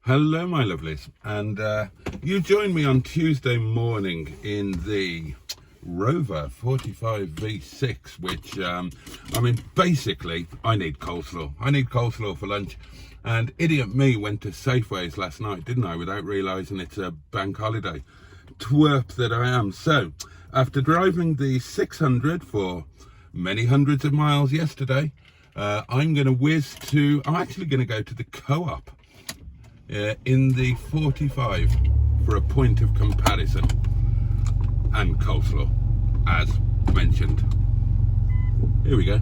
Hello my lovelies, and you joined me on Tuesday morning in the Rover 45 V6, which I mean basically I need coleslaw for lunch, and idiot me went to Safeways last night, didn't I, without realising it's a bank holiday. Twerp that I am. So after driving the 600 for many hundreds of miles yesterday, I'm actually going to go to the Co-op in the 45 for a point of comparison and coleslaw, as mentioned. Here we go.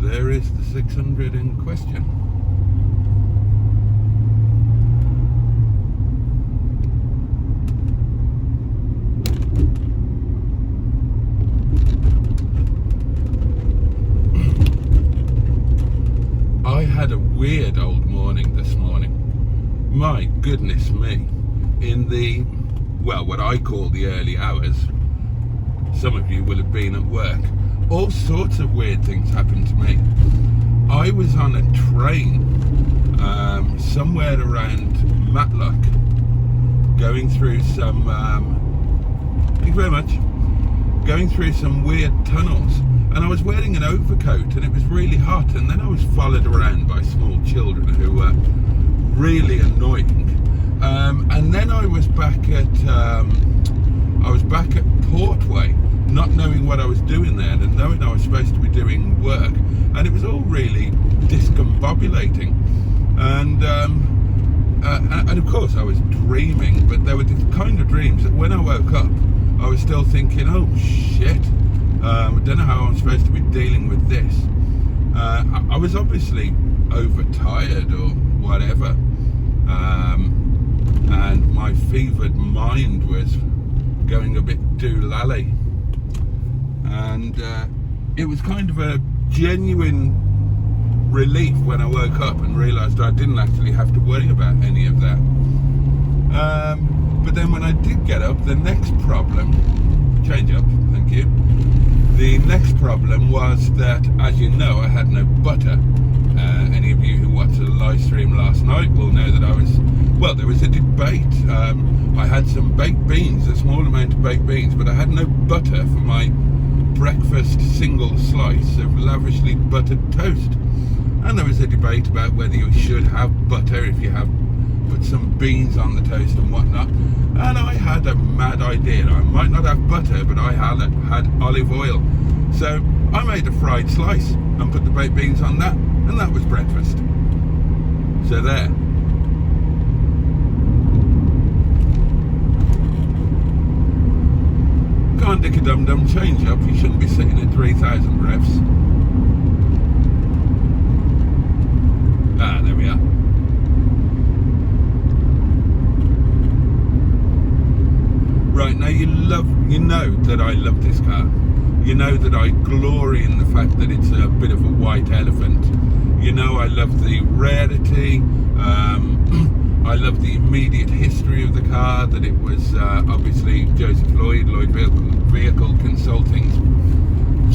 There is the 600 in question. I had a weird old morning this morning. My goodness me. In the, well, what I call the early hours, some of you will have been at work. All sorts of weird things happened to me. I was on a train somewhere around Matlock, going through some thank you very much, going through some weird tunnels, and I was wearing an overcoat and it was really hot, and then I was followed around by small children who were really annoying, and then I was back at Portway, not knowing what I was doing there and knowing I was supposed to be doing work, and it was all really discombobulating, and of course I was dreaming, but there were the kind of dreams that when I woke up I was still thinking, oh shit, I don't know how I'm supposed to be dealing with this. I was obviously overtired or whatever, and my fevered mind was going a bit doolally. And it was kind of a genuine relief when I woke up and realised I didn't actually have to worry about any of that. But then when I did get up, the next problem, change up, thank you. The next problem was that, as you know, I had no butter. Any of you who watched the live stream last night will know that there was a debate. I had some baked beans, a small amount of baked beans, but I had no butter for my breakfast single slice of lavishly buttered toast, and there was a debate about whether you should have butter if you have put some beans on the toast and whatnot, and I had a mad idea. I might not have butter, but I had olive oil, so I made a fried slice and put the baked beans on that, and that was breakfast. So there. Can't dick a dum-dum, change up. You shouldn't be sitting at 3,000 revs. Ah, there we are. Right, now you know that I love this car. You know that I glory in the fact that it's a bit of a white elephant. You know I love the rarity. I love the immediate history of the car, that it was obviously Joseph Lloyd Vehicle Consulting's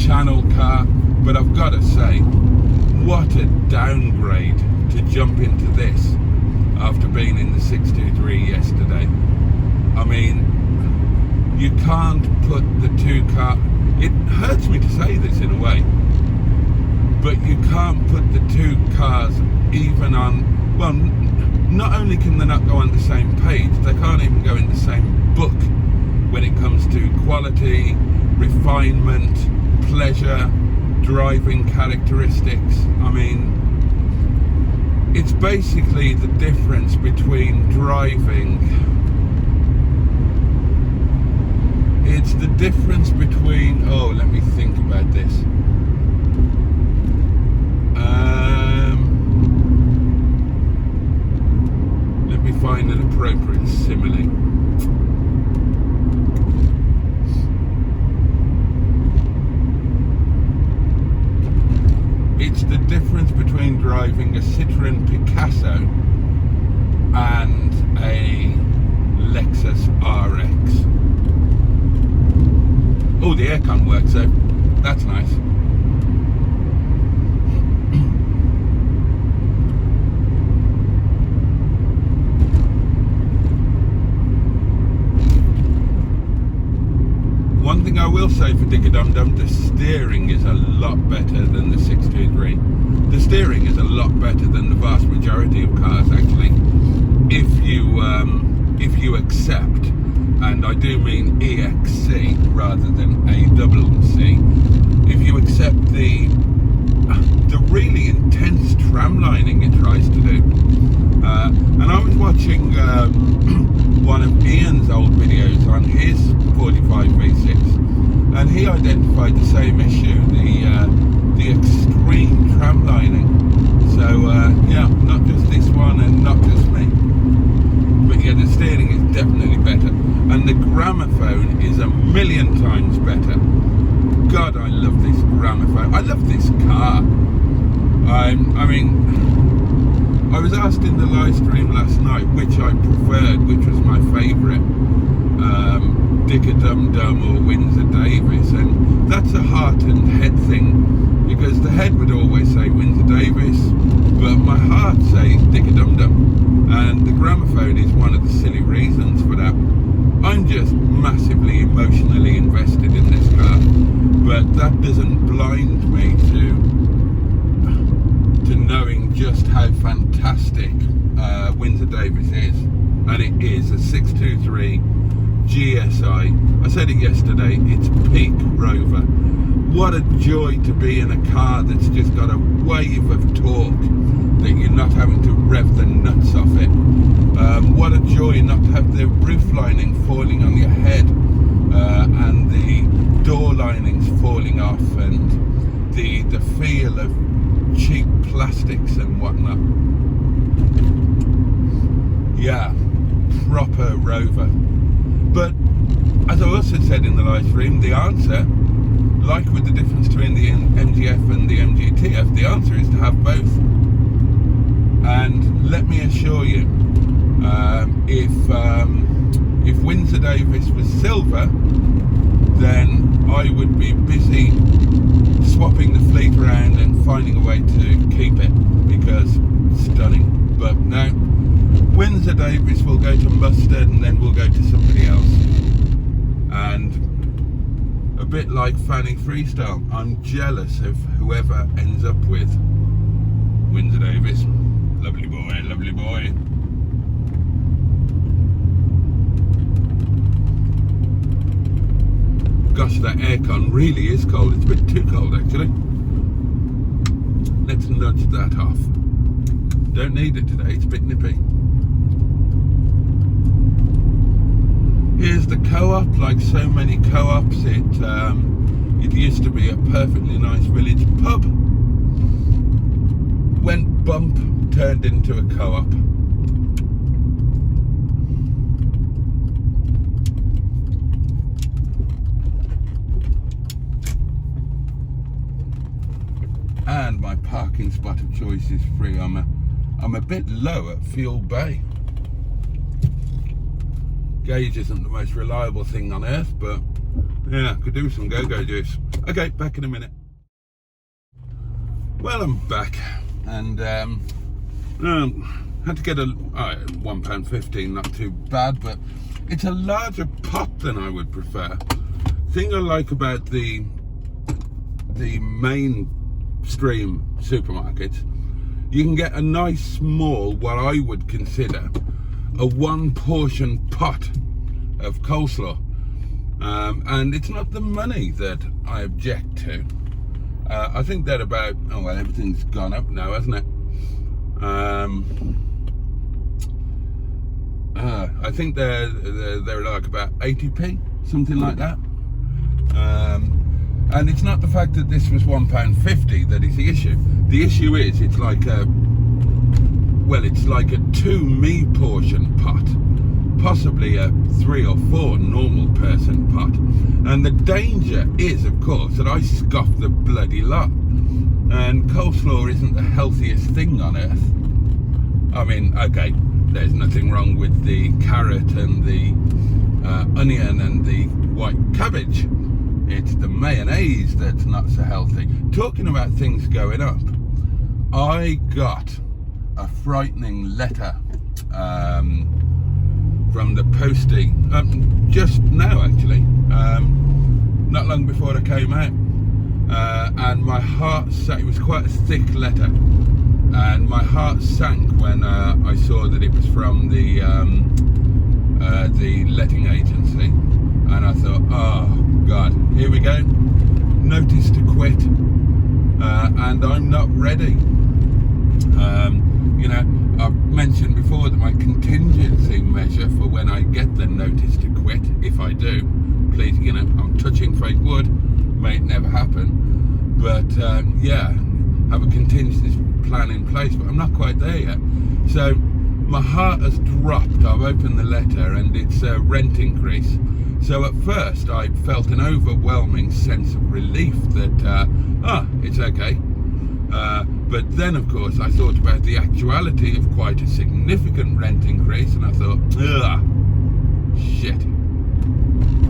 channel car, but I've got to say, what a downgrade to jump into this after being in the 623 yesterday. I mean, you can't put the two cars, it hurts me to say this in a way, but you can't put the two cars even on, well, not only can they not go on the same page, they can't even go in the same book when it comes to quality, refinement, pleasure, driving characteristics. I mean, it's basically the difference between driving, it's the difference between, oh, let me think about this. Let me find an appropriate simile. It's the difference between driving a Citroen Picasso and a Lexus RX. Oh, the aircon works though. That's nice. One thing I will say for Dum, the steering is a lot better than the 623. The steering is a lot better than the vast majority of cars, actually. If you accept, and I do mean EXC rather than ACC, if you accept the really intense tramlining it tries to do. And I was watching one of Ian's old videos on his 45 V6, and he identified the same issue, the extreme tramlining. So yeah, not just this one and not just me, but yeah, the steering is definitely better, and the gramophone is a million times better. God, I love this gramophone. I love this car. I mean, I was asked in the live stream last night which I preferred, which was my favourite, Dum or Windsor Davis, and that's a heart and head thing, because the head would always say Windsor Davis, but my heart says Dum, and the gramophone is one of the silly reasons for that. I'm just massively emotionally invested in this car, but that doesn't blind me to knowing just how fantastic Windsor Davis is, and it is a 623 GSI. I said it yesterday, it's peak Rover. What a joy to be in a car that's just got a wave of torque that you're not having to rev the nuts off it. What a joy not to have the roof lining falling on your head, and the door linings falling off, and the feel of cheap plastics and whatnot. Yeah, proper Rover. But as I also said in the live stream, the answer, like with the difference between the MGF and the MGTF, the answer is to have both. And let me assure you, if Windsor Davis was silver, then I would be busy swapping the fleet around and finding a way to keep it, because it's stunning. But no, Windsor Davis will go to Mustard, and then we'll go to somebody else. And a bit like Fanny Freestyle, I'm jealous of whoever ends up with Windsor Davis. Lovely boy, lovely boy. Gosh, that aircon really is cold. It's a bit too cold, actually. Let's nudge that off. Don't need it today, it's a bit nippy. Here's the co-op. Like so many co-ops, it used to be a perfectly nice village pub. Went bump, turned into a co-op. And my parking spot of choice is free. I'm a bit low at Fuel Bay. Gauge isn't the most reliable thing on earth, but yeah, could do some go-go juice. Okay, back in a minute. Well, I'm back, and had to get a £1.15, not too bad, but it's a larger pot than I would prefer. Thing I like about the mainstream supermarkets, you can get a nice small, what I would consider a one portion pot of coleslaw, and it's not the money that I object to. I think they're about, oh well, everything's gone up now, hasn't it? I think they're like about 80p, something like that. And it's not the fact that this was £1.50 that is the issue. The issue is it's like a 2 portion pot, possibly a 3 or 4 normal person pot. And the danger is, of course, that I scoff the bloody lot. And coleslaw isn't the healthiest thing on earth. I mean, okay, there's nothing wrong with the carrot and the onion and the white cabbage. It's the mayonnaise that's not so healthy. Talking about things going up, I got a frightening letter from the postie just now, actually, not long before I came out, and my heart sank. It was quite a thick letter, and my heart sank when I saw that it was from the letting agency, and I thought, oh God, here we go, notice to quit, and I'm not ready. You know, I've mentioned before that my contingency measure for when I get the notice to quit, if I do, please, you know, I'm touching fake wood, may it never happen, but yeah, have a contingency plan in place, but I'm not quite there yet. So my heart has dropped. I've opened the letter and it's a rent increase. So at first I felt an overwhelming sense of relief that it's okay. But then, of course, I thought about the actuality of quite a significant rent increase, and I thought, ugh, shit.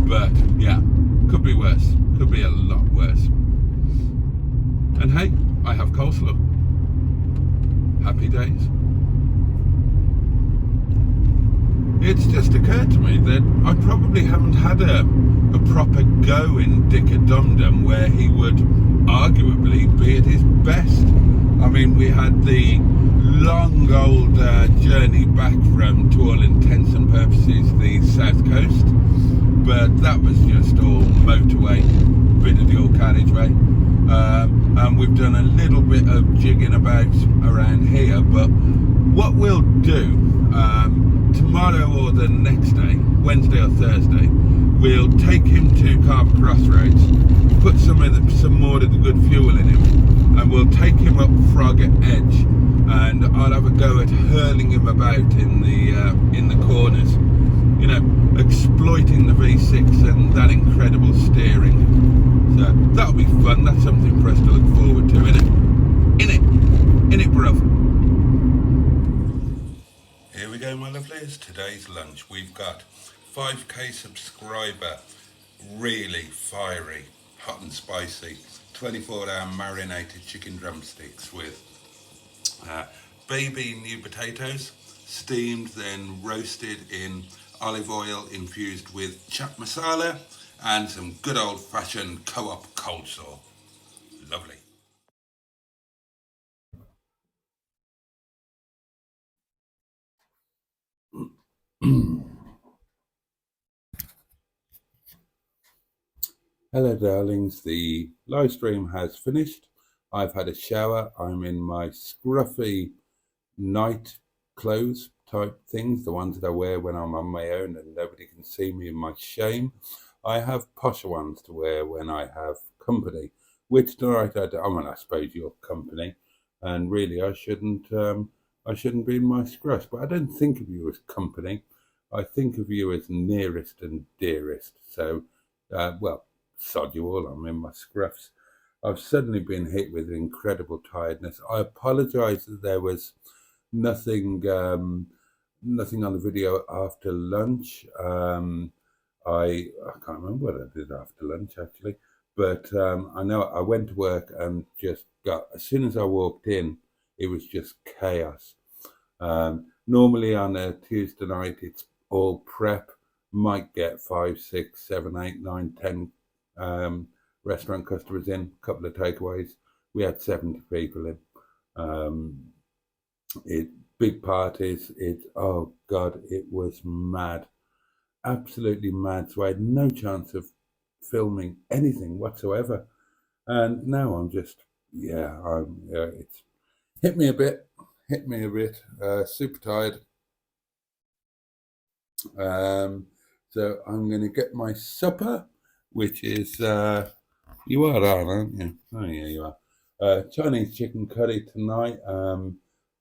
But yeah, could be worse. Could be a lot worse. And hey, I have coleslaw. Happy days. It's just occurred to me that I probably haven't had a proper go in Dick a Dum Dum where he would arguably be at his best. I mean, we had the long old journey back from, to all intents and purposes, the south coast, but that was just all motorway, bit of dual carriageway, and we've done a little bit of jigging about around here. But what we'll do tomorrow or the next day, Wednesday or Thursday, we'll take him to Carver Crossroads, put some more of the good fuel in him, and we'll take him up Frogger Edge, and I'll have a go at hurling him about in the corners, you know, exploiting the V6 and that incredible steering. So that'll be fun. That's something for us to look forward to, innit, bruv. Here we go, my lovelies. Today's lunch. We've got 5k subscriber, really fiery, hot and spicy, 24-hour marinated chicken drumsticks with baby new potatoes, steamed, then roasted in olive oil infused with chaat masala, and some good old-fashioned co-op coleslaw. Lovely. Hello darlings, the live stream has finished. I've had a shower. I'm in my scruffy night clothes type things, the ones that I wear when I'm on my own and nobody can see me in my shame. I have posher ones to wear when I have company, which tonight I suppose you're company, and really I shouldn't be in my scruff, but I don't think of you as company. I think of you as nearest and dearest. So, well, sod you all, I'm in my scruffs. I've suddenly been hit with incredible tiredness. I apologise that there was nothing on the video after lunch. I can't remember what I did after lunch actually, but I know I went to work and just as soon as I walked in, it was just chaos. Normally on a Tuesday night, it's all prep, might get 5, 6, 7, 8, 9, 10 restaurant customers in, a couple of takeaways. We had 70 people in. Big parties. Oh God, it was mad, absolutely mad. So I had no chance of filming anything whatsoever. And now I'm just, it's hit me a bit, super tired. So I'm going to get my supper, which is, you are, aren't you? Oh yeah, you are. Chinese chicken curry tonight.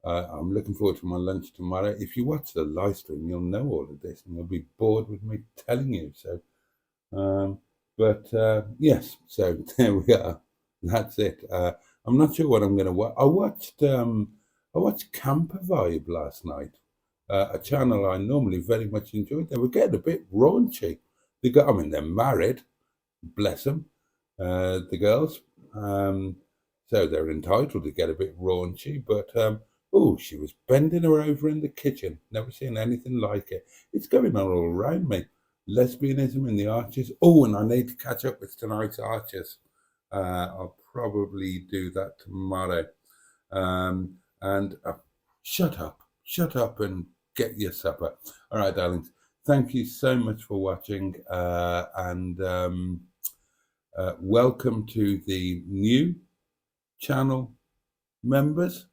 I'm looking forward to my lunch tomorrow. If you watch the live stream, you'll know all of this and you'll be bored with me telling you. So, yes, so there we are. That's it. I'm not sure what I'm going to watch. I watched Camper Vibe last night, a channel I normally very much enjoyed. They were getting a bit raunchy. They're married, bless them, the girls. So they're entitled to get a bit raunchy, but she was bending her over in the kitchen. Never seen anything like it. It's going on all around me. Lesbianism in the Archers. Oh, and I need to catch up with tonight's Archers. I'll probably do that tomorrow. And shut up and get your supper. All right, darlings. Thank you so much for watching, and welcome to the new channel members.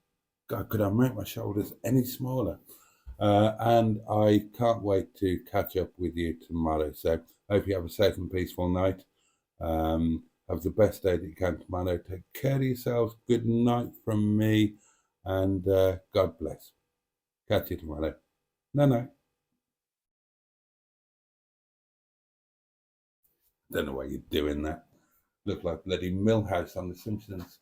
God, could I make my shoulders any smaller? And I can't wait to catch up with you tomorrow. So I hope you have a safe and peaceful night. Have the best day that you can tomorrow. Take care of yourselves. Good night from me, and God bless. Catch you tomorrow. No. Don't know why you're doing that. Look like bloody Millhouse on The Simpsons.